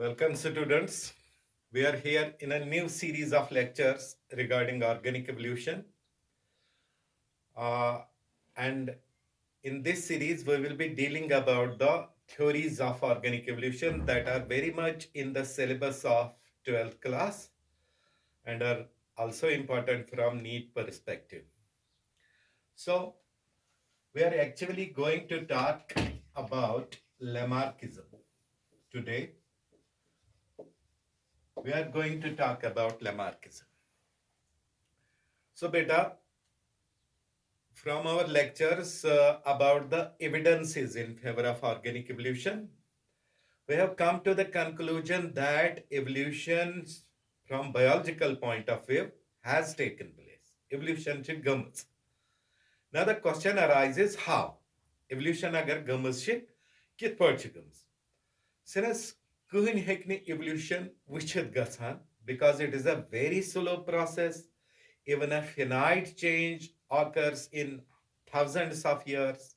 Welcome, students. We are here in a new series of lectures regarding organic evolution. And in this series, we will be dealing about the theories of organic evolution that are very much in the syllabus of 12th class and are also important from NEET perspective. So, we are actually going to talk about Lamarckism today. We are going to talk about Lamarckism. So, beta, from our lectures about the evidences in favor of organic evolution, we have come to the conclusion that evolution from biological point of view has taken place. Evolution to gums. Now the question arises how? Evolution agar gums shi kit part gums. Since kuhin hekni evolution wichit gathan because it is a very slow process. Even a finite change occurs in thousands of years,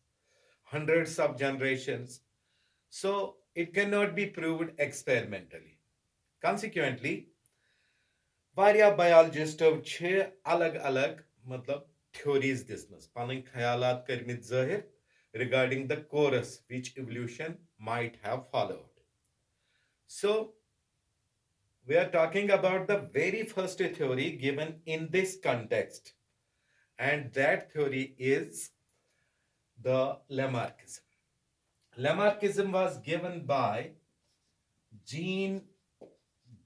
hundreds of generations. So it cannot be proved experimentally. Consequently, Waria biologists छे अलग-अलग मतलब theories दिसमस पन ख्यालात करमित ज़ाहिर regarding the course which evolution might have followed. So we are talking about the very first theory given in this context, and that theory is the Lamarckism. Lamarckism was given by Jean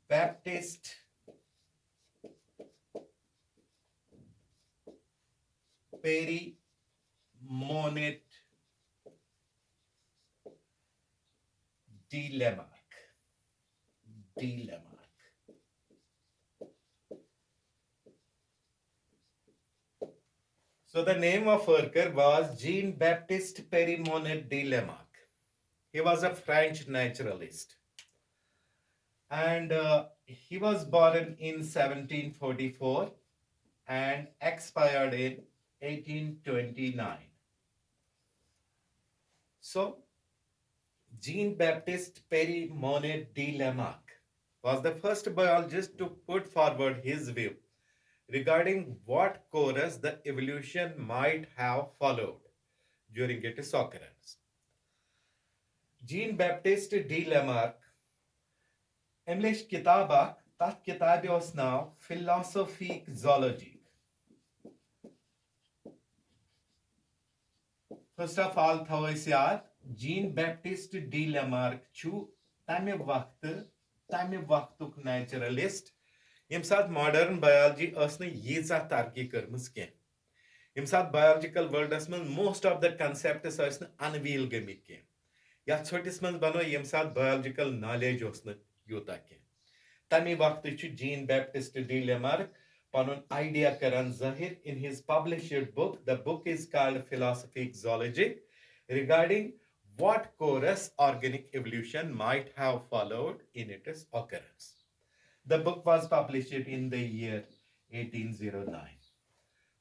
Baptiste Perry Monet de Lamarck. De Lamarck. So the name of worker was Jean Baptiste Perry Monet de Lamarck. He was a French naturalist. And he was born in 1744 and expired in 1829. So, Jean Baptiste Perry Monet de Lamarck was the first biologist to put forward his view regarding what course the evolution might have followed during its occurrence. Jean Baptiste de Lamarck English kitabak tat kitabi os now Philosophic Zoology. First of all, Thawaisiat, Jean Baptiste de Lamarck chu tame waqtuk naturalist. Yem saat modern biology asne yiza tarki karmus ke. Yem saat biological world asman most of the concepts asne unveil gemik ke. Ya chotis man bano yem saat biological knowledge asne yuta ke. Tami waqt chu Jean Baptiste de Lamarck panun idea karan zahir in his published book. The book is called Philosophic Zoology, regarding what course organic evolution might have followed in its occurrence. The book was published in the year 1809.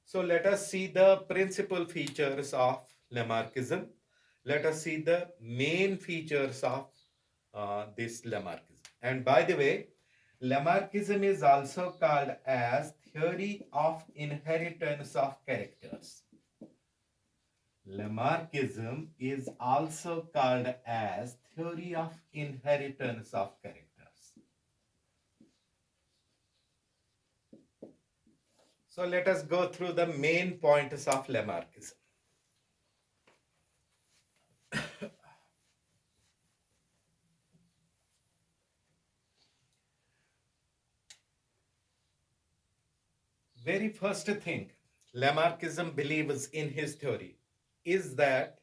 So let us see the principal features of Lamarckism. Let us see the main features of this Lamarckism. And by the way, Lamarckism is also called as theory of inheritance of characters. Lamarckism is also called as theory of inheritance of characters. So let us go through the main points of Lamarckism. Very first thing Lamarckism believes in his theory is that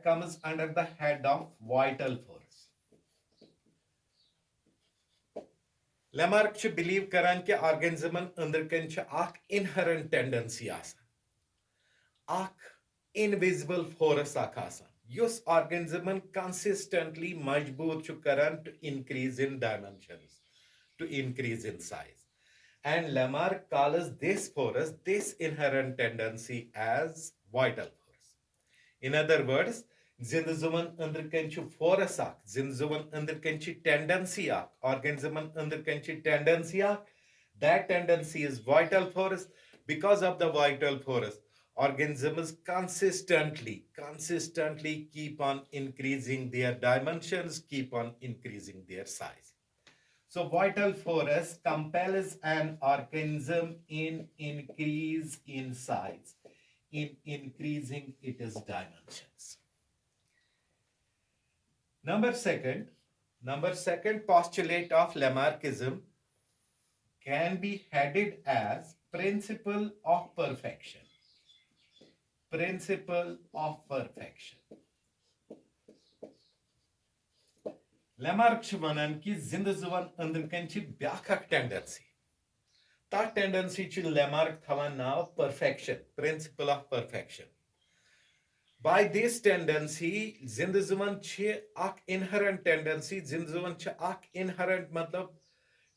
comes under the head of vital force. Lamarck should believe karan ke organism under kan ak inherent tendency asa. Ak invisible force akasa. Yus organism consistently majboor chu karan to increase in dimensions, to increase in size. And Lamarck calls this force, this inherent tendency, as vital force. In other words, Zindazuman underkanchi force ak, zindazuman underkanchi tendency ak, organisman underkanchi tendency ak. That tendency is vital force. Because of the vital force, organisms consistently keep on increasing their dimensions, keep on increasing their size. So vital force compels an organism in increase in size, in increasing its dimensions. Number second postulate of Lamarckism can be headed as principle of perfection. Principle of perfection. Lamarck छ वनन कि जिंदजुवन अंदरकंची ब्याखक tendency. That tendency छ Lamarck थवन now perfection, principle of perfection. By this tendency, जिंदजुवन छ ak inherent tendency, जिंदजुवन छ ak inherent मतलब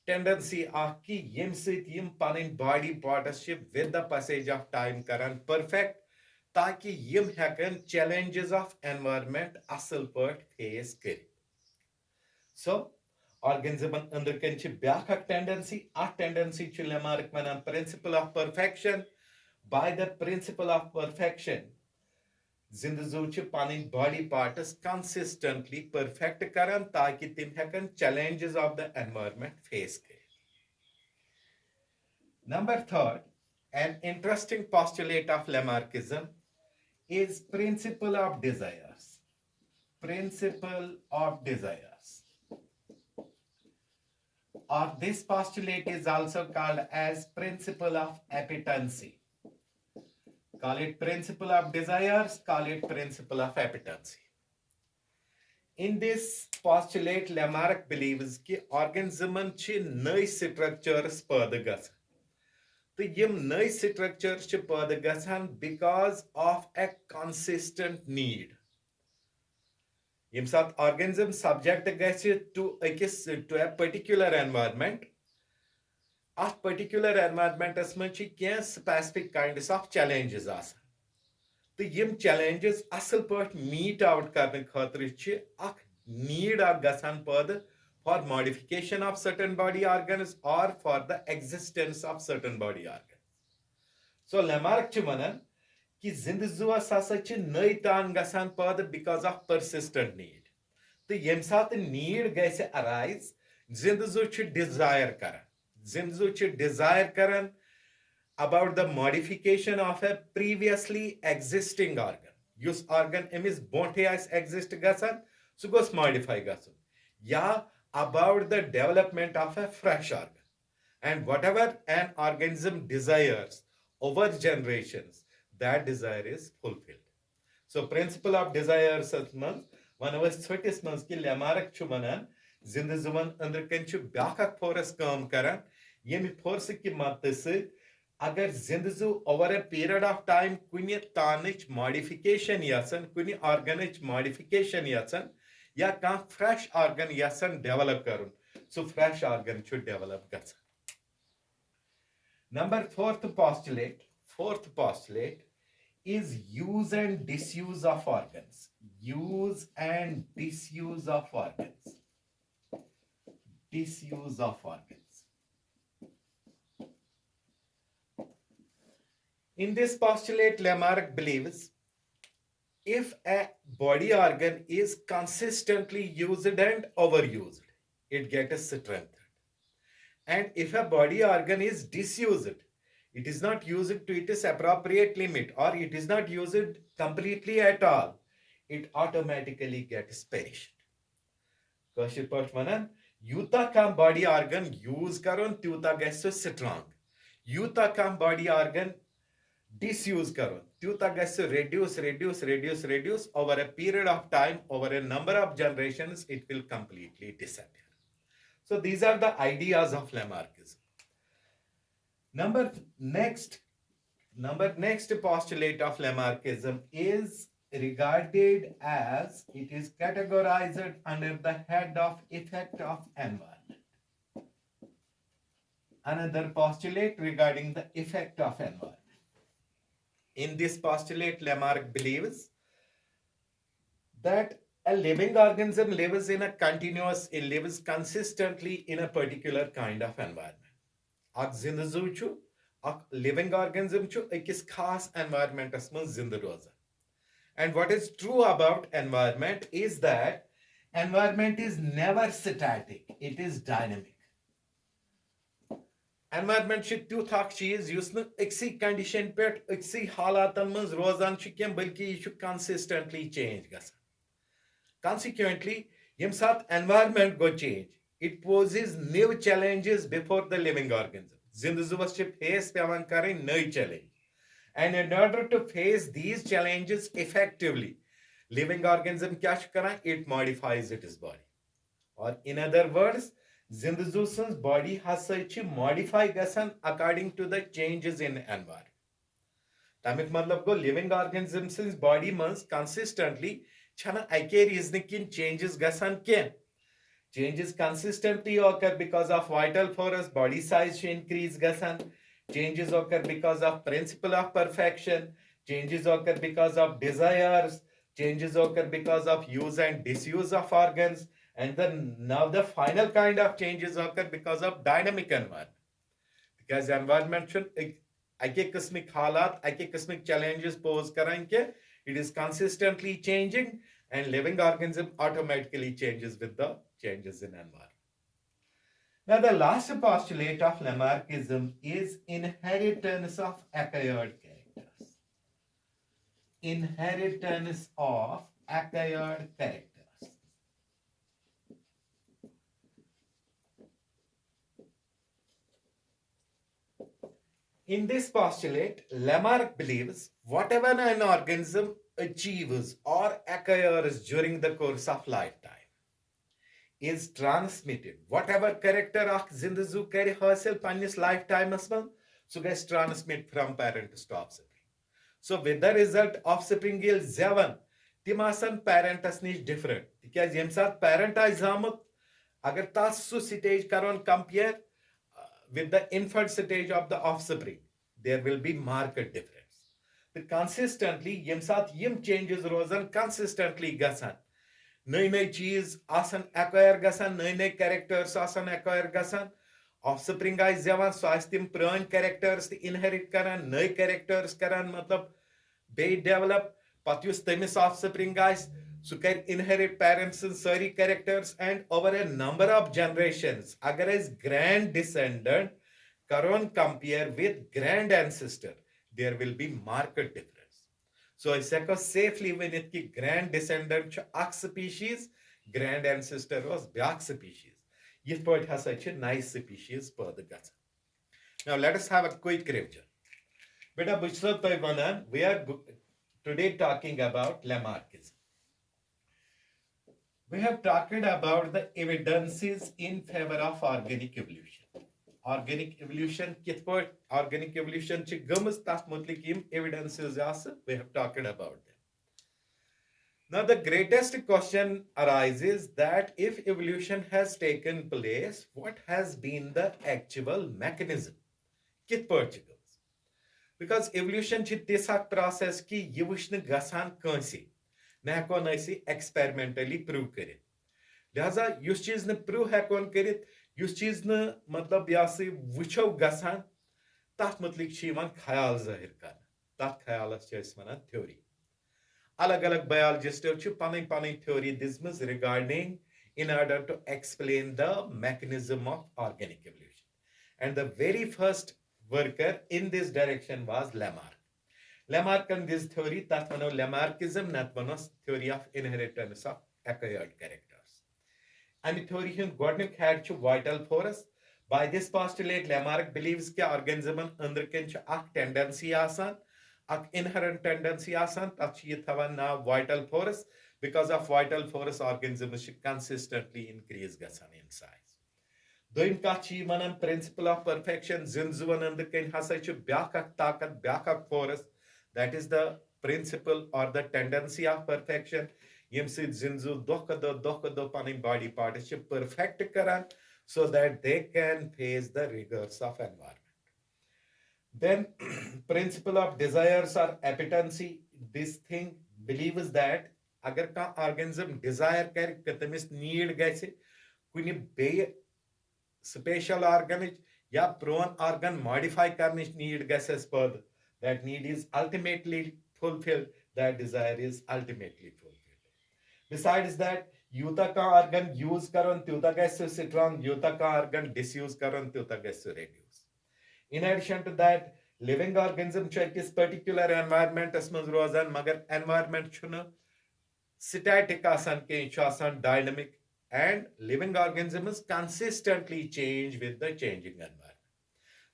tendency ak कि यम सित यम पनिन body parts छ with the passage of time Karan perfect ताकि यम हेकन challenges of environment असल पट face कर. So, organism underkanchi ब्याखक tendency, a tendency ch Lamarck wanan principle of perfection. By the principle of perfection, zindazu ch panin body parts consistently perfect karan ताकि tim hekan challenges of the environment face kare. Number third, an interesting postulate of Lamarckism is principle of desires. Principle of desires. Or this postulate is also called as principle of appetency. Call it principle of desires, call it principle of appetency. In this postulate, Lamarck believes that organism ch नई structures पैदा गछन. तो यम नई structures ch पैदा गछन because of a consistent need. Yem sat organism subject to a particular environment. At particular environment as much specific kinds of challenges asan. तो यम challenges असल पट meet out करने खातिर छ अख need a गसान पैदा for modification of certain body organs or for the existence of certain body organs. So Lamarck छ वनन कि जिंदजुआ हसा छ नई तान गसान पैदा because of persistent need. तो यम साथ need गैसे arise, जिंदजु छ desire करन. जिंदजु छ desire Karan about the modification of a previously existing organ. Yus organ emis bonte as exist gasan, so goes modify gasan. Ya about the development of a fresh organ. And whatever an organism desires over generations, that desire is fulfilled. So principle of desire month, one of us 30 months ki Lamarck chu wanan, zindazuman under kenchu baka force kam karan, yemi force ki matse अगर जिंदजू over a period of time कुनी तानिच modification यासन कुनी ऑर्गनिच modification यासन या का fresh organ यासन develop करून so fresh organ should develop गसन. Number fourth postulate is use and disuse of organs. Use and disuse of organs. Disuse of organs. In this postulate, Lamarck believes if a body organ is consistently used and overused, it gets strengthened. And if a body organ is disused, it is not used to its appropriate limit or it is not used completely at all, it automatically gets perished. Kashir part vanan, yuta kam body organ use karon tuta gets strong. Yuta kam body organ disuse करो त्यूता gas reduce over a period of time, over a number of generations, it will completely disappear. So these are the ideas of Lamarckism. Next postulate of Lamarckism is regarded as, it is categorized under the head of effect of environment. Another postulate regarding the effect of environment. In this postulate, Lamarck believes that a living organism lives in a continuous, it lives consistently in a particular kind of environment. Ak zindazu chu, ak living organism chu, ekis khas environment asman zinda roza. And what is true about environment is that environment is never static, it is dynamic. Environment छ त्युथ अख चीज use न अक्सी condition पे अक्सी हालातन मज रोजान छ कम बल्कि यह कंसिस्टेंटली चेंज गसान. Consequently, yem साथ environment go change, it poses new challenges before the living organism. Zindazuvas छ face pevan karin nai challenge. And in order to face these challenges effectively, living organism kya छ karan? It modifies its body. Or in other words, Zindazus's body has such modify gasan according to the changes in environment. Tamik matlab go living organisms body mans consistently chana ike reason kin changes gasan ken. Changes consistently occur because of vital force, body size increase gasan. Changes occur because of principle of perfection. Changes occur because of desires. Changes occur because of use and disuse of organs. And then now the final kind of changes occur because of dynamic environment. Because environment should ake qismik halat, ake qismik challenges pose karan ke it is consistently changing and living organism automatically changes with the changes in environment. Now, the last postulate of Lamarckism is inheritance of acquired characters. Inheritance of acquired characters. In this postulate, Lamarck believes whatever an organism achieves or acquires during the course of lifetime is transmitted. Whatever character of Zindazu carry herself in his lifetime as well, so gets transmit from parent to offspring. So with the result, offspring will zevan, timasan parent as niche different. Because yemsat parent is zamut, agar tas su stage karon compare with the infant stage of the offspring, there will be marked difference. The consistently, yemsat yim changes rosan consistently gasan. नई नई चीज आसन acquire गसान नई नई characters आसन acquire गसान offspring eyes जवान सो eyes तिम प्रान कैरेक्टर्स इनहेरिट करान नई कैरेक्टर्स करान मतलब बे डेवलप पत युस तमिस ऑफस्प्रिंग आइज सो कर इनहेरिट पेरेंट्स सारी characters and over a number of generations अगर इज ग्रैंड डिसेंडेंट करोन compare with grand ancestor there will be marked difference. So I say safely when it ki grand descendant ch species, grand ancestor was byak species. This part has such a nice species per the guts. Now let us have a quick review. Beta Bushra Taiwanan, we are today talking about Lamarckism. We have talked about the evidences in favor of organic evolution. Organic evolution kit part organic evolution ch gums tas mutlik im evidences as we have talked about them. Now the greatest question arises that if evolution has taken place, what has been the actual mechanism? Kit part ch gums? Because evolution ch tisak process ki yivishn gasan kansi na hekon asi experimentally prove karit. लिहाजा use चीज न prove हेकोन करित use चीज न मतलब या से वुचो गसान तथ मुतलिक छ यवं ख्याल जाहिर करना तथ ख्यालस छ वनान थ्योरी. अलग अलग बायोलॉजिस्टो छ पन पन थ्योरी दिसमज regarding in order to explain the mechanism of organic evolution. And the very first worker in this direction was Lamarck. Lamarck and this theory that one Lamarckism not one theory of inheritance of acquired characters. And the theory hin godnik had to vital force. By this postulate, Lamarck believes that organism under ken ak tendency asan, ak inherent tendency asan, that she thavan na vital force. Because of vital force, organisms should consistently increase gasan in size. Doim kachi manan principle of perfection, zinzuan under ken hasai chu byakak takat, byakak force. That is the principle or the tendency of perfection. Yemsid zinzu dokado panim body parts perfect karan so that they can face the rigors of environment. Then principle of desires or appetency, this thing believes that अगर कह organism Dzire कर कि तमिस need गसे कुनि बे special organ या prone organ modify करने need guesses पद that need is ultimately fulfilled, that desire is ultimately fulfilled. Besides that, यूता का organ use करन त्यूता गैस स्ट्रांग, यूता का ऑर्गन डिसयूज करन त्यूता गैस reduce. In addition to that, living organism is particular environment asmaz rozan, magar environment chuna static asan ke asan dynamic, and living organisms consistently change with the changing environment.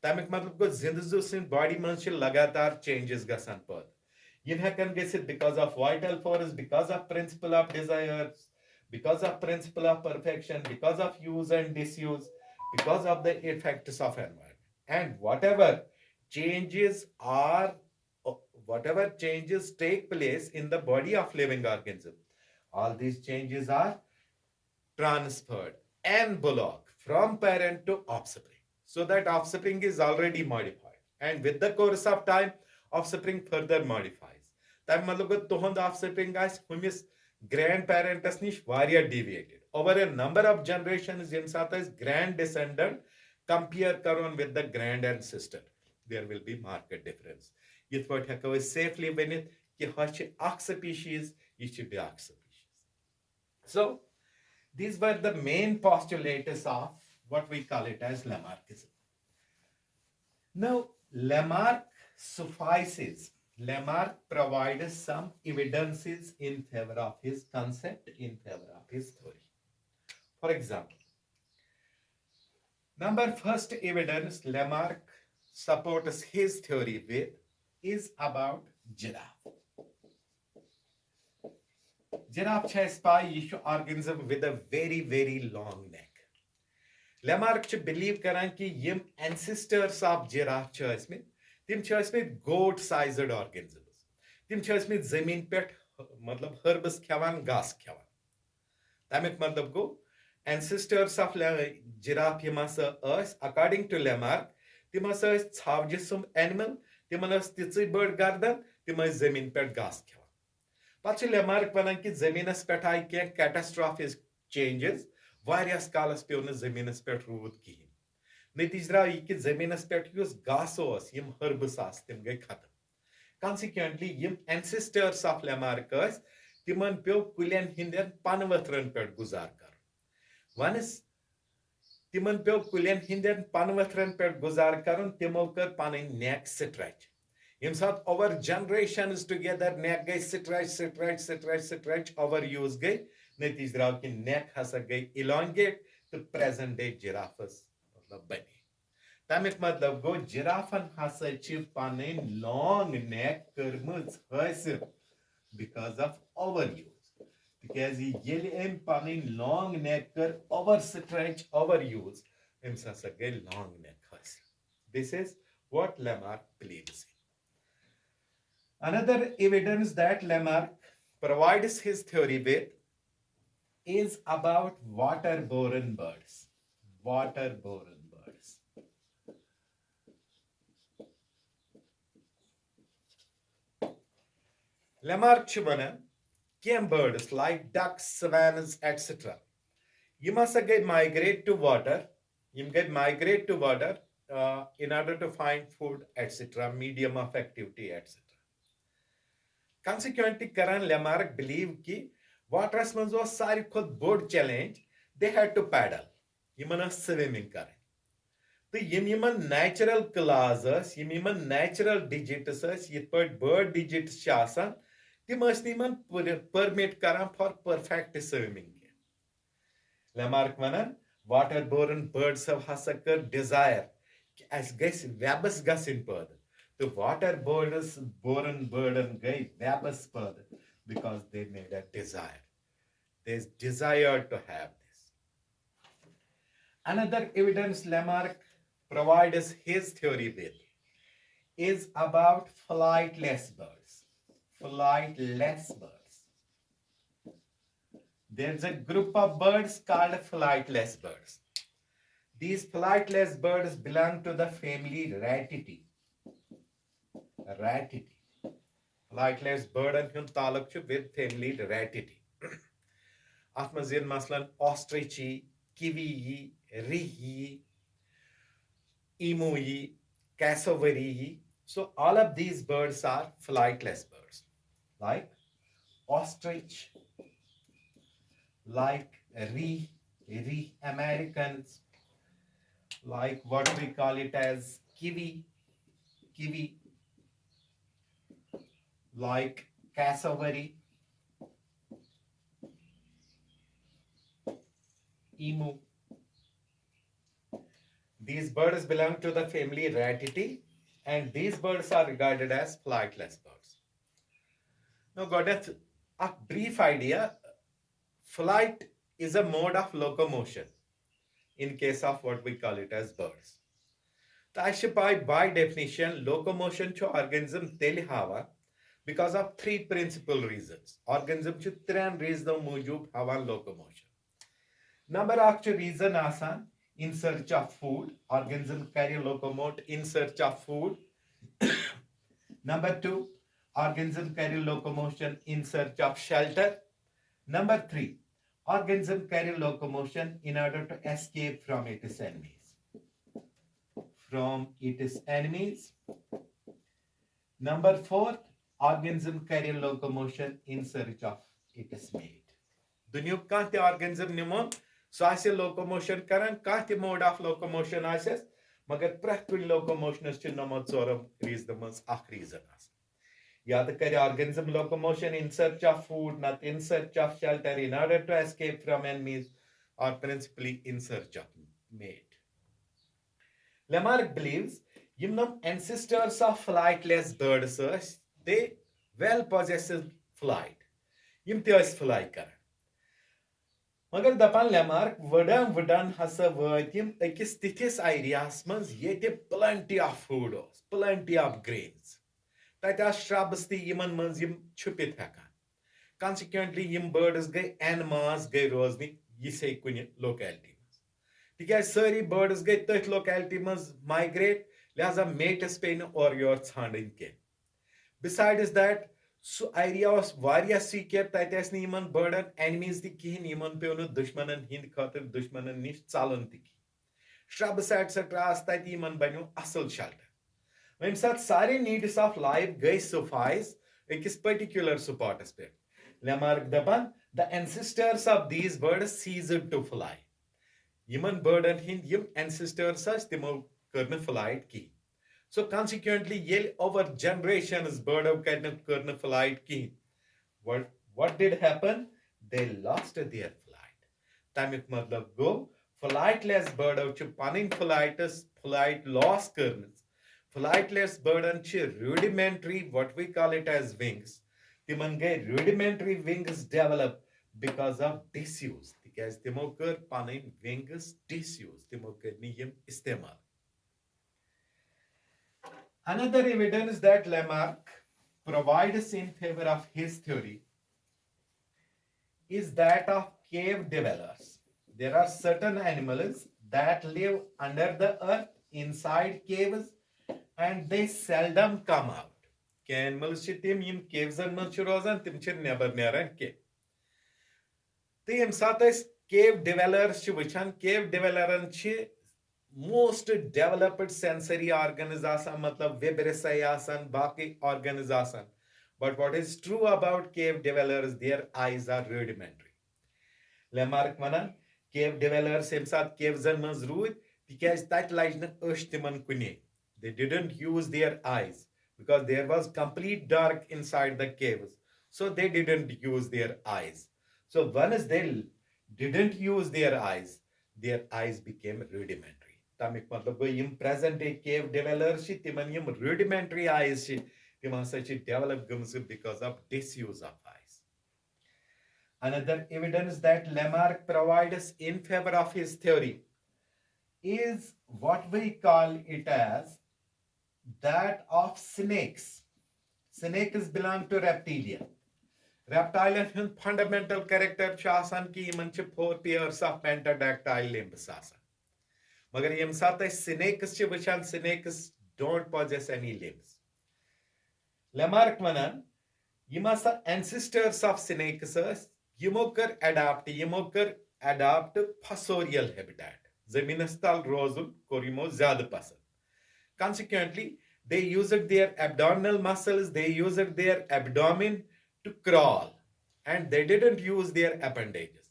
तमिक मतलब गो जिंदगी Singh body मन लगातार changes गसान पद यम हेकन गसित because of vital force, because of principle of desires, because of principle of perfection, because of use and disuse, because of the effects of environment, and changes are whatever changes take place in the body of living organism, all these changes are transferred en bloc from parent to offspring. So that offspring is already modified. And with the course of time, offspring further modifies. Time मतलब तुहंद offspring as humis grandparents nish varia deviated. Over a number of generations, yem sata is grand descendant compare karon with the grand ancestor. There will be marked difference. Yith what hekko is safely beneath ki hachi ak species, yichi biak species. So these were the main postulators of what we call it as Lamarckism. Now, Lamarck suffices. Lamarck provides some evidences in favor of his concept, in favor of his theory. For example, number first evidence Lamarck supports his theory with is about giraffe. Giraffe has organism with a very, very long neck. Lamarck believe karan ki yim ancestors of giraffe tim goat sized organisms. Tim zamin pet matlab herbs khavan gas khavan. Tamik matlab go ancestors of giraffe yimasa us according to Lamarck tim asa chhavjisum animal tim titsi bird garden tim zamin pet gas khavan. Pachi Lamarck vanan ki zaminas pet ay ke catastrophic changes various कालस पे जमीनस पे rude कहें नतीज द्राव यह कि जमीनस पे घास यम herbs तम गई खत्म कॉन्सिक्वेंटली यम एंसेस्टर्स ऑफ Lamarck तिमन पे कुलियन हिंदन पनवथरन पे गुजार कर वनस तिमन पे कुलियन हिंदन पनवथरन पे गुजार कर तिमो कर पन नेक स्ट्रेच यम साथ ओवर जनरेशंस टुगेदर नेक गई स्ट्रेच ओवर यूज गई नतीज द्राव कि नेक हसा गई इलांगेट तो प्रेजेंट डे जिराफस मतलब बने तमिक मतलब गो जिराफन हसा छि पने लॉन्ग नेक करमज हासिल because of over use because येल एम पने लॉन्ग नेक कर ओवर स्ट्रेच ओवर यूज एम हसा गई लॉन्ग नेक हासिल this is what Lamarck believes in. Another evidence that Lamarck provides his theory with is about waterborne birds. Waterborne birds. Lamarck chibana came birds like ducks, swans, etc. You must get migrate to water. You get migrate to water in order to find food, etc. Medium of activity, etc. Consequently, Karan Lamarck believed कि वाटरस मज सारी खुद बोड़ challenge they had to paddle यमन swimming कर तो यमन natural claws यमन नेचुरल डिजिट्स यथ पे बर्ड डिजिट्स तिम परमिट कर फॉर परफेक्ट स्विमिंग Lamarck वनान वाटर बोरन बर्ड्स हसा कर डिजायर कि अस गस वेबस गसिन पद तो वाटर बर्ड्स बोरन बर्डन गई वेबस पद because they made a desire. They desired to have this. Another evidence Lamarck provides his theory with is about flightless birds. Flightless birds. There's a group of birds called flightless birds. These flightless birds belong to the family Rattidae. Rattidae. flightless bird and taluk with family ratity. Atmazin maslan ostrich, kiwi, rihi, emu, cassowary. So all of these birds are flightless birds, like ostrich, like Americans, like what we call it as kiwi, like cassowary, emu. These birds belong to the family Ratiti, and these birds are regarded as flightless birds. Now, got a brief idea. Flight is a mode of locomotion in case of what we call it as birds. By definition, locomotion to organism teli hawa because of three principal reasons. Organism chu tren reason mujub hawa locomotion. Number actual reason asan in search of food. Organism carry locomote in search of food. Number two, organism carry locomotion in search of shelter. Number three, organism carry locomotion in order to escape from its enemies. Number four, organism carry locomotion in search of its mate. Dunyuk kahti organism nimon so locomotion karan kahti mode of locomotion ases magar preth kun locomotion is nomad soram reasons ak reason as. Yad kare organism locomotion in search of food, not in search of shelter in order to escape from enemies or principally in search of mate. Lamarck believes yimnam ancestors of flightless birds they well possess flight. Yim te fly karan. मगर दपान Lamarck वडान हसा वतिम अकिस तिथिस आइरियास मंज येते plenty of food plenty of grains तत shrubs ति Yemen मंज यम छुपित हेकान consequently यम birds गए en mass गए रोजनी यिसे कुनि locality मंज तिकाज सारी birds गए तथ locality मंज migrate लिहाजा mates पे न और योर छांडन के besides that सो आइरिया वारिया सीकर तत यमन बर्डन एनिमीज तहन यमन पे दुश्मनन हिंद खातिर दुश्मनन निश चालन श्रब्स एटसेट्रा तत यमन बनो असल शेल्टर वम सात सारे नीड्स ऑफ लाइफ गई सफाइस अकिस पर्टिकुलर स्पॉटस पे लेमार्क दपान the ancestors of these birds ceased to fly यमन बर्डन हिंद यम एंसेस्टर्स तिमो कर फ्लाइट की. So consequently, over generations, bird of karna flight ki. What did happen? They lost their flight. Tamik matlab go flightless bird of panin flight loss karnas. Flightless bird and rudimentary what we call it as wings. Timan gay rudimentary wings develop because of disuse. Because timokar panin wings disuse. Timokar niyam istemal. Another evidence that Lamarck provides in favor of his theory is that of cave dwellers. There are certain animals that live under the earth inside caves and they seldom come out. Ke animals tim yim caves and manch rozan tim chir never neran ke. Te yim satais cave dwellers wichan cave dwelleran chi most developed sensory organs asan matlab vibrissae asan baki organs asan but what is true about cave dwellers their eyes are rudimentary. Lamarck manan cave dwellers em sat caves manz rood tikaz tat lajna ösh timan kuni they didn't use their eyes because there was complete dark inside the caves so they didn't use their eyes. So once they didn't use their eyes became rudimentary. Tamik matlab yim present day cave dwellers timan yim rudimentary eyes tim hasa develop gums because of disuse of eyes. Another evidence that Lamarck provides in favor of his theory is what we call it as that of snakes. Snakes belong to reptilia. Reptilian fundamental character asan ki iman 4 pairs of pentadactyl limbs asan. Magar yem sat snakes which snakes don't possess any limbs. Lamarck manan Yim hasa ancestors of snakes ٲسۍ یِمو کٔر adapt fossorial habitat. زٔمیٖنس تل روزُن کوٚر یِمو زیادٕ پسنٛد. Consequently, they used their abdominal muscles, they used their abdomen to crawl, and they didn't use their appendages.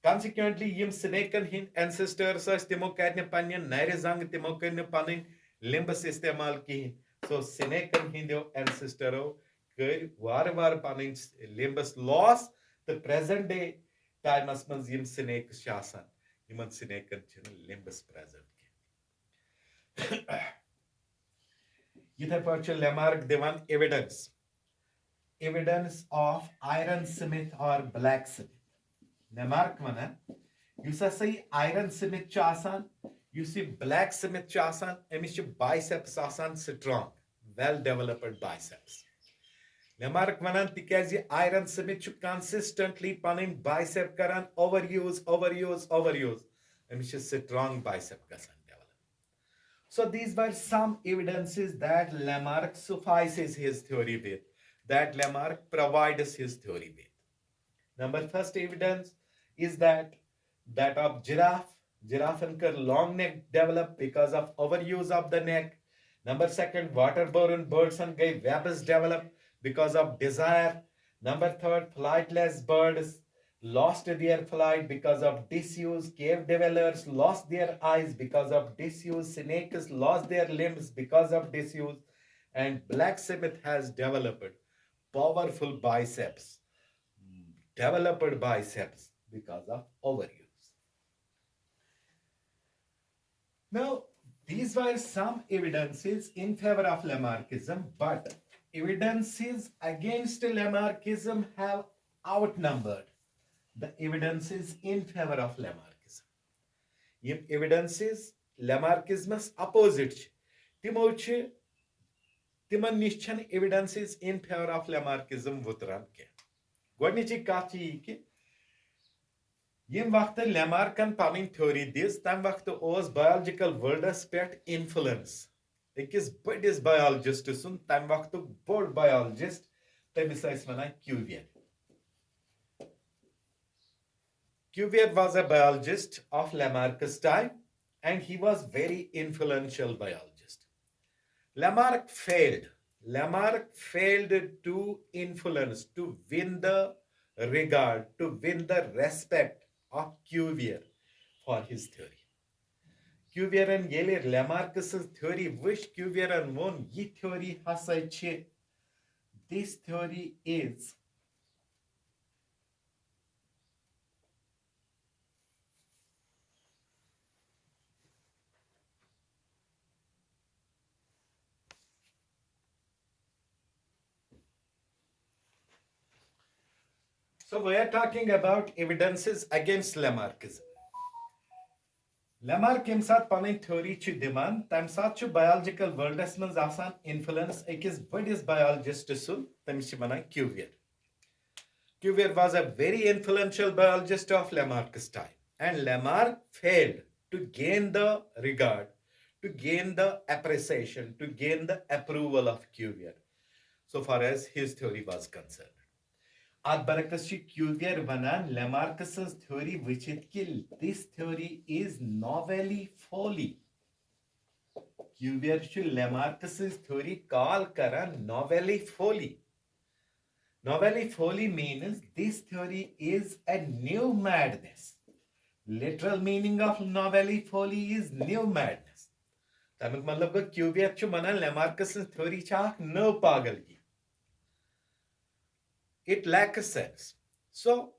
Consequently, yim snaken hind ancestors ٲسۍ تِمو کَرِ نہٕ پننہِ نرِ زنٛگ تِمو کٔرۍ نہٕ پنٕنۍ limbs استعمال کِہیٖنۍ. So snaken ہِنٛدیو ancestors کٔرۍ وارٕ وارٕ پنٕنۍ limbs loss تہٕ present day times منٛز یِم snakes چھِ آسان یِمن snaken چھِنہٕ limbs present کینٛہہ. یِتھے پٲٹھۍ چھُ لیمارک دِوان evidence of iron smith or blacksmith. Lamarck ونان یُس ہسا یہِ iron smith چھُ آسان یُس یہِ black smith چھُ آسان أمِس چھِ biceps آسان strong, well developed biceps. Lamarck ونان تِکیازِ iron smith چھُ consistently پنٕنۍ bicep کران overuse أمِس چھِ strong bicep گژھان. So these were some evidences that Lamarck suffices his theory with, that Lamarck provides his theory with. Number first evidence is that of giraffe. Giraffe and long neck develop because of overuse of the neck. Number second, waterborne birds and webs develop because of desire. Number third, flightless birds lost their flight because of disuse. Cave dwellers lost their eyes because of disuse. Snakes lost their limbs because of disuse. And blacksmith has developed powerful biceps, because of overuse. Now, these were some evidences in favor of Lamarckism, but evidences against Lamarckism have outnumbered the evidences in favor of Lamarckism. Yim evidences Lamarckism's opposite timo timan nish chhan evidences in favor of Lamarckism vutran ke. Godnichi kath chi ki yim waqt Lamarckan panın theory dis tam waqt os biological world's pet influence ekis badis biologist sun tam waqt bod biologist temis ais vanan Cuvier. Cuvier was a biologist of Lamarck's time and he was very influential biologist. Lamarck failed to influence, to win the regard, to win the respect of Cuvier for his theory. Cuvier and yele Lamarck's theory wish Cuvier and won ye theory hasa che. This theory is so we are talking about evidences against Lamarckism. Lamarck yem sat panın theory chu divan tam sat chu biological world's manz asan influence ekis badis biologist sun temis banan Cuvier. Cuvier was a very influential biologist of Lamarck's time and Lamarck failed to gain the regard, to gain the appreciation, to gain the approval of Cuvier so far as his theory was concerned. At Barakas Cuvier vanan Lamarck's theory which it kill. This theory is novelly folly. Cuvier should Lamarck's theory call karan novelly folly. Novelly folly means this theory is a new madness. Literal meaning of novelly folly is new madness. Tamik matlab ko Cuvier chu manan Lamarck's theory cha no pagalgi. It lacks sense. So,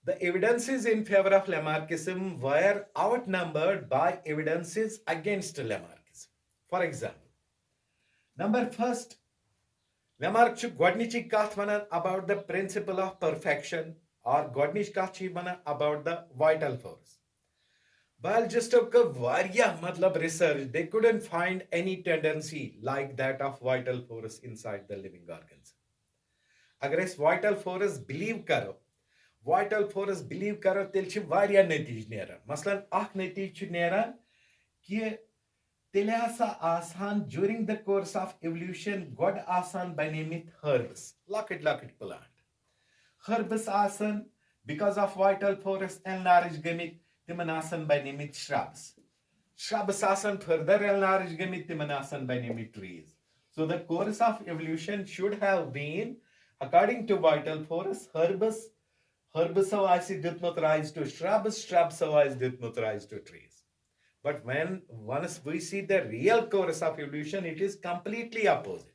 the evidences in favor of Lamarckism were outnumbered by evidences against Lamarckism. For example, number first, Lamarck chu godnichi kath vanan about the principle of perfection or godnich kath chi vanan about the vital force. Biologists ka variya matlab research, they couldn't find any tendency like that of vital force inside the living organism. अगर अस vital force believe करो तेल छ वारिया नतीज नेरान मसलन अख नतीज छ नेरान कि Tele hasa asan during the course of evolution god asan banamit herbs. Locket plant. Herbs asan because of vital force enlarged gamit timan asan banamit shrubs. Shrubs asan further enlarged gamit timan asan banamit trees. So the course of evolution should have been, according to vital force, herbs did not rise to shrubs, shrubs did not rise to trees. But when once we see the real course of evolution, it is completely opposite.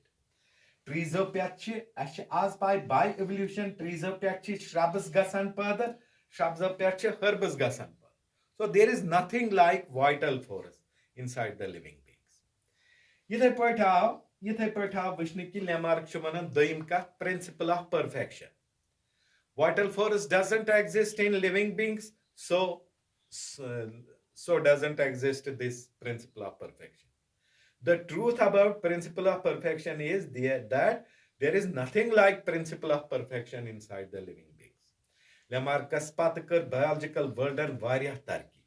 Treeso pech as by evolution, treeso pech shrubs gasan pada, shrubs pech herbs gasan pada. So there is nothing like vital force inside the living beings. Yithai pata Vishnu ki Lamarck Shumanan Daim ka principle of perfection. Vital force doesn't exist in living beings, so doesn't exist this principle of perfection. The truth about principle of perfection is that there is nothing like principle of perfection inside the living beings. Lamarck's pathakar biological world and various tarki.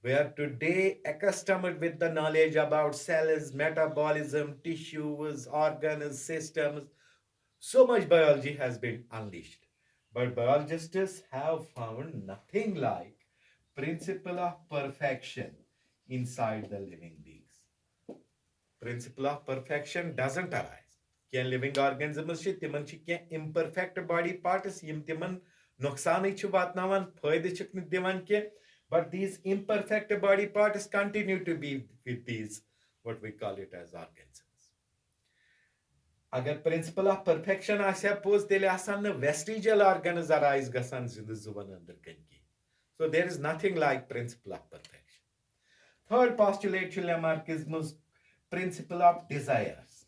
We are today accustomed with the knowledge about cells, metabolism, tissues, organs, systems. So much biology has been unleashed. But biologists have found nothing like principle of perfection inside the living beings. Principle of perfection doesn't arise. Kyan living organisms chi timan chi kyan imperfect body parts yim timan noksani chu vatnavan phaide chikni divan ke, but these imperfect body parts continue to be with these what we call it as organisms. Agar principle of perfection asya pose tele asan vestigial organs arise gasan zinduzuvan under kanki. So there is nothing like principle of perfection. Third postulate to Lamarckism's principle of desires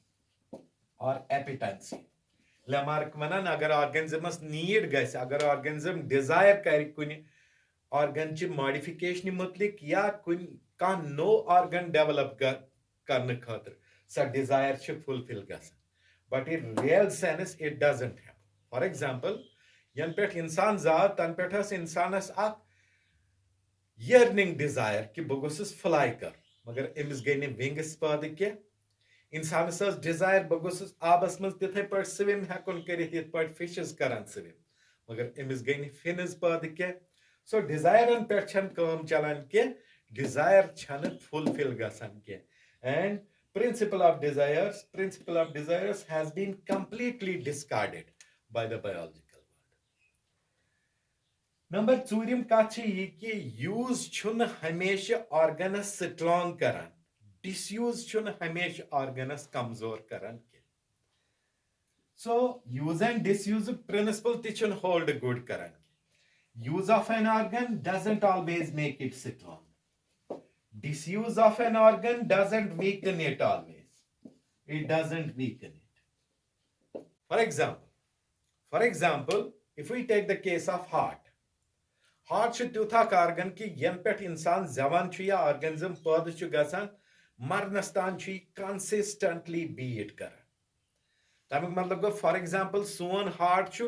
or appetency. Lamarck vanan agar organisms need gais, agar organism desire kari kuni organ chi modification mutlik ya kun kan no organ develop karne khatir sa desire chi fulfill gasan. But in real sense, it doesn't happen. For example, yan pet insan zat, tan petas insanas ak yearning desire कि बह गोसस fly कर मगर अमिस गई ने wings पाद के इंसानस desire बह गोसस आबस मज तिथे पर swim हेकुन करित यत पर fishes करन swim मगर अमिस गई ने fins पाद के so desire an पे छन काम चलन के desire छन fulfill गसन के and principle of desires has been completely discarded by the biological number चूरिम कथ यह कि यूज हमेशा ऑर्गनस स्ट्रांग करान डिसयूज हमेशा ऑर्गनस कमजोर करान so use and disuse principle ति होल्ड गुड करान use of an organ doesn't always make it strong disuse of an organ doesn't weaken it always it doesn't weaken it for example if we take the case of heart heart त्यूथा organ कि यन पे इंसान जवान या organism पैदा गसान मरनस तान consistently beat कर तमिक मतलब गो फॉर एग्जांपल सोन हार्ट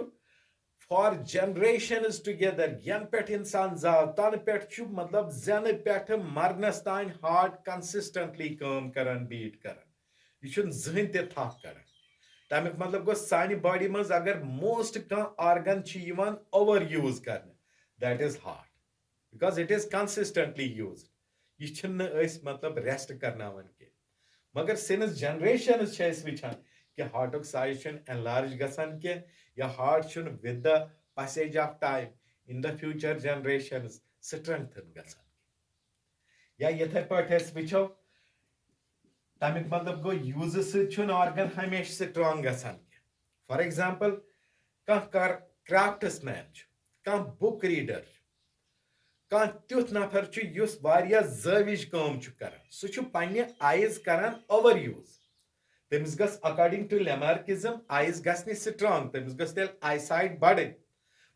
फॉर जनरेशंस टुगेदर यन पे इंसान जाव तन पे मतलब जन पे मरनस तान हार्ट कंसिस्टेंटली काम कर बीट कर यह जहन तथ कर तमिक मतलब गो सान बॉडी मज अगर मोस्ट कह ऑर्गन ओवर यूज कर that is heart because it is consistently used यह छन मतलब रेस्ट करनावन के मगर सिंस जनरेशन वचान कि हार्टुक साइज एनलार्ज गसान के या heart with the passage of time in the future generation strengthen गसान या यथे पे वो तमिक मतलब गो यूज ऑर्गन हमेशा स्ट्रांग गसान के फॉर एग्जांपल कह क्राफ्ट्स मैन कह बुक रीडर कह तुथ नफर जविज काम कर सह पे आइज कर ओवर यूज तमिस गस अकॉर्डिंग टू लेमार्किज्म आइज गि स्ट्रांग तमिस गस तेल आई साइट बढ़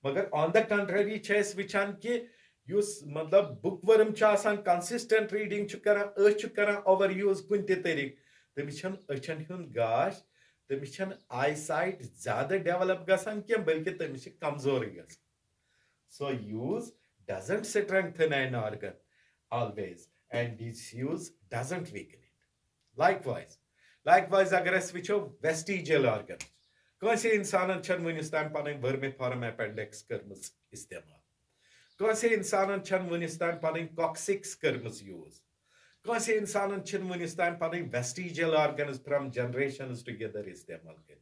मगर ऑन द कंट्ररी वचान कि मतलब बुक वर्म कंसिस्टेंट रीडिंग कर ओवर यूज कुन तरीक तमिस अचन हुंद गाश तमिस आई साइट ज्यादा डेवलप गसान कह बल्कि तमिस कमजोर गसान So use doesn't strengthen an organ always. and disuse doesn't weaken it. Likewise, अगर अस वुचो vestigial organs, कौनसे इंसानन छन वनिस तान पन वर्मिफॉर्म appendix करमज इस्तेमाल, कौनसे इंसानन छन वनिस तान पन coccyx करमज यूज, कौनसे इंसानन छन वनिस तान पन vestigial organs from generations together इस्तेमाल कर,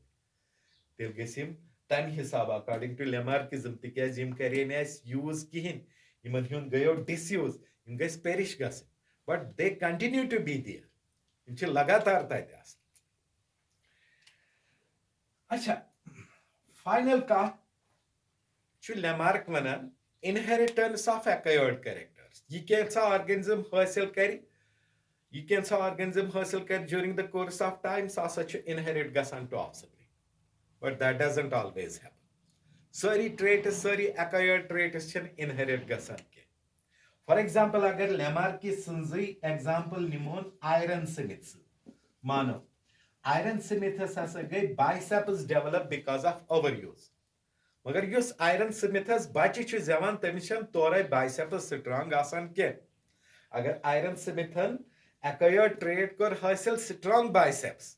तेल गसिम तम हिसाब अकॉर्डिंग टू लेमार्किज्म तिकाज यम करे न अस यूज किहिन, यमन हुन गयो डिसयूज, यम गस पेरिश गस, but they continue to be there, यम छ लगातार तत आस। अच्छा, फाइनल कथ छ लेमार्क वनान इनहेरिटेंस ऑफ एक्वायर्ड कैरेक्टर्स, ये कैसा ऑर्गेनिज्म हासिल कर, ये कैसा ऑर्गेनिज्म हासिल कर during the course of time, सा छ इनहेरिट गसान to offspring, but that doesn't always happen. Sari traits, sari acquired traits can inherit gasan ke. For example, agar Lamarck sunzi example nimon iron smiths, mano iron smiths has a gay biceps developed because of overuse. मगर use iron smiths बच्चे छु जवान तमिशन तोरे biceps strong आसान के. अगर iron smithन acquired trait कर हासिल strong biceps,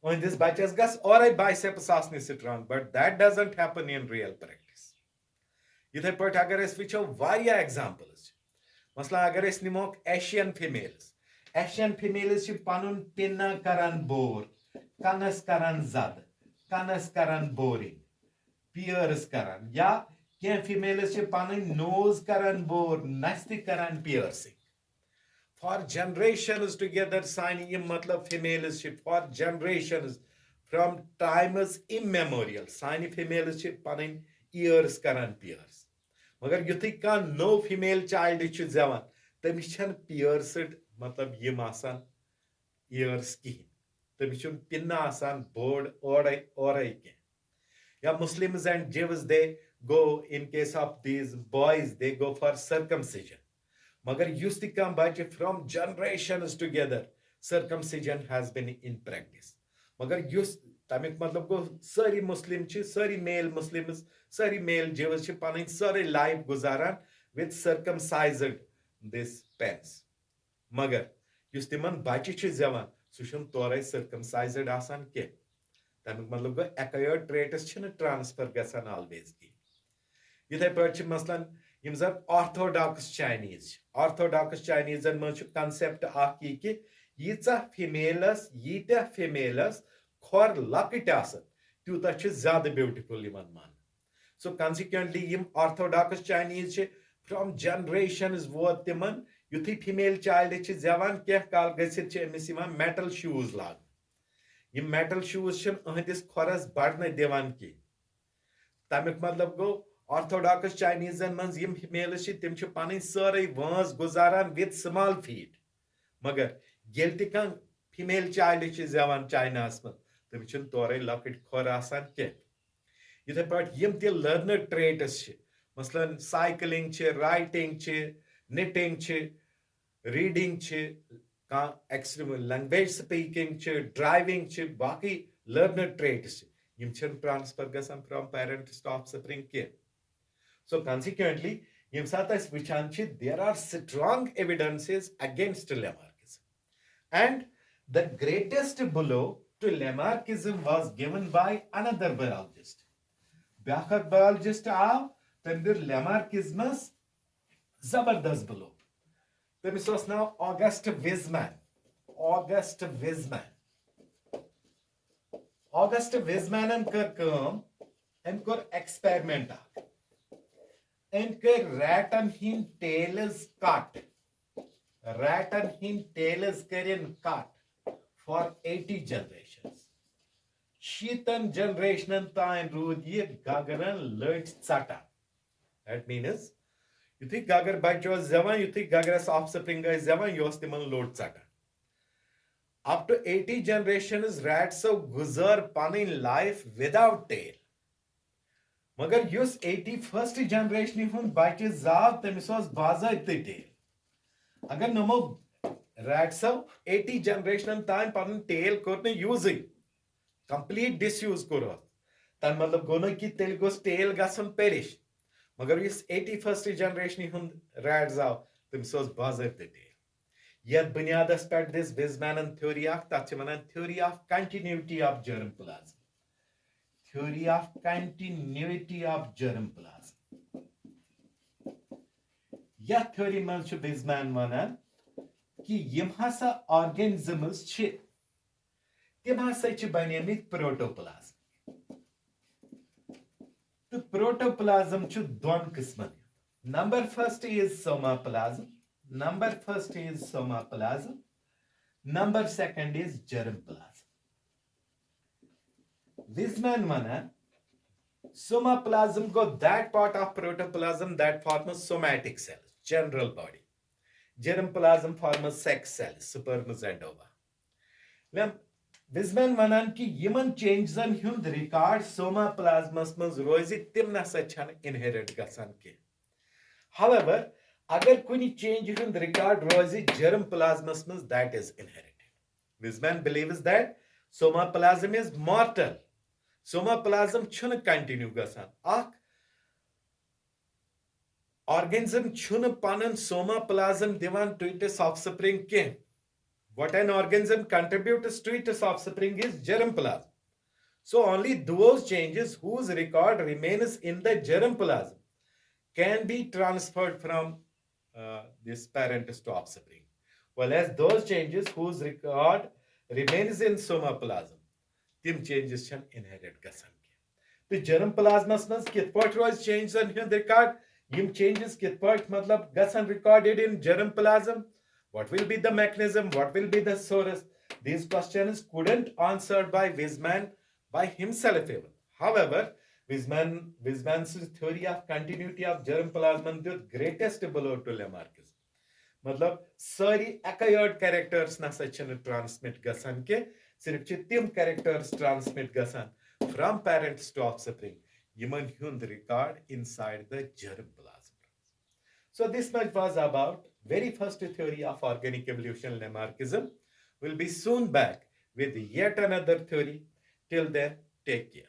on this bachas gas or a biceps asni strong, but that doesn't happen in real practice. Yithe pat agar es vicho varia examples, masla agar es nimok Asian females chi panun pinna karan bor, kanas karan zad, kanas karan boring, pierce karan, ya ken females chi panun nose karan bor, nasti karan piercing. For generations together, signing a matlab femaleship for generations from times immemorial. Signing femaleship panin ears karan peers. मगर युथी का no female child इच्छु जवान तमिस छन pierced मतलब यम आसान ears की तमिस छन pinna आसान board ओराई के या Muslims and Jews they go in case of these boys they go for circumcision. मगर युस ति कम बच्चे from generations together circumcision has been in practice. मगर युस तमिक मतलब गो सारी मुस्लिम छि सारी मेल मुस्लिम्स सारी मेल जेव्स छि पन सारी लाइफ गुजारान with circumcised this pens. मगर युस तिमन बच्चे छि जवान सुशम तोरे circumcised आसान के तमिक मतलब गो acquired traits छि न ट्रांसफर गसान always की. इथे पर छि मसलन यम जन ऑर्थोडॉक्स चाइनीजन मज कंसेप्ट आख कि यीचा फीमेलस खोर लकट आसन त्यूता ज्यादा ब्यूटीफुल यमन मान. सो कंसिक्वेंटली यम ऑर्थोडॉक्स चाइनीज फ्रॉम जनरेशंस वोत तिमन युथी फीमेल चाइल्ड जवान कह काल गसित अमिस मेटल शूज लाग. यम मेटल शूज अहदिस खोरस बढ़न दिवान की. तमिक मतलब गो ऑर्थोडॉक्स चाइनीजन मज यम फीमेल्स तिम पन सारे वंस गुजारान विद स्मॉल फीट. मगर येल तह फीमेल चाइल्ड जवान चाइनास मज तम तोरे लकट खोर आसान के. इथे पाट यम ते लर्नर ट्रेट्स मसलन cycling writing knitting reading extreme language speaking driving बाकी लर्नर ट्रेट्स यम ट्रांसफर गसान फ्रॉम पेरेंट्स टू ऑफस्प्रिंग के. So consequently, there are strong evidences against Lamarckism. And the greatest blow to Lamarckism was given by another biologist. Backup biologist av Tandir Lamarckismus Zabardast blow. This was now August Wiseman. August Wiseman and Kirkham and Kor experiment. And ratan hin tails cut. Ratan hin tails cut for 80 generations. Sheetan generation tain rood ye gagaran lut sata. That means you think gagar bacho zavan, you think gagaras offspring guy zavan, yos timan load sata. Up to 80 generations rats of guzar panin life without tail. मगर युस 81st generation हुन बच्चे जाव तमिस बाजाबत tell. अगर नमो रैट्सो 80 generation तान पन टेल कोर न यूज कंप्लीट डिसयूज कोर तन मतलब गो कि तेल गोस टेल गसन पेरिश. मगर युस 81st जनरेशन हुन रैट जाव तमिस बाजाबत टेल. Yet बुनियादस पेट दिस विजमैनन theory of तथ वनान theory of continuity of germplasm. Theory of continuity of germplasm. Yet theory मंज छु विजमैन वनान कि यम हसा organisms छि तिम हसा छि बनेमित प्रोटोप्लाज्म. The protoplasm छु दोन किस्मन. Number first is somaplasm. Number first is somaplasm. Number second is germplasm. Wisman mana somaplasm go that part of protoplasm that forms somatic cells, general body. Germplasm forms sex cells, sperms and ova. Now, Wisman wanan ki yiman changes hund record somaplasmus mans rozi tim nasa chan inherit gasan ke. However, agar kuni change hund record rozi germplasmus mans that is inherited. Wisman believes that somaplasm is mortal. Somaplasm chun continue gasan. Ak organism chun panan somaplasm divan to its offspring ke. What an organism contributes to its offspring is germplasm. So only those changes whose record remains in the germplasm can be transferred from this parent to offspring. Whereas those changes whose record remains in somaplasm, tim changes can inherit gasan. The germplasmus mans kit part was changed and here record yim changes kit part matlab gasan recorded in germplasm. What will be the mechanism? What will be the source? These questions couldn't answered by Wisman by himself even. However, Wisman's theory of continuity of germplasm did greatest blow to Lamarck's. मतलब सारी acquired characters ना सच्चन transmit गसन के सिर्फ चित्तिम characters transmit गसन from parents to offspring. Yiman hund record inside the germplasm. So this much was about very first theory of organic evolution, Lamarckism. We'll be soon back with yet another theory. Till then, take care.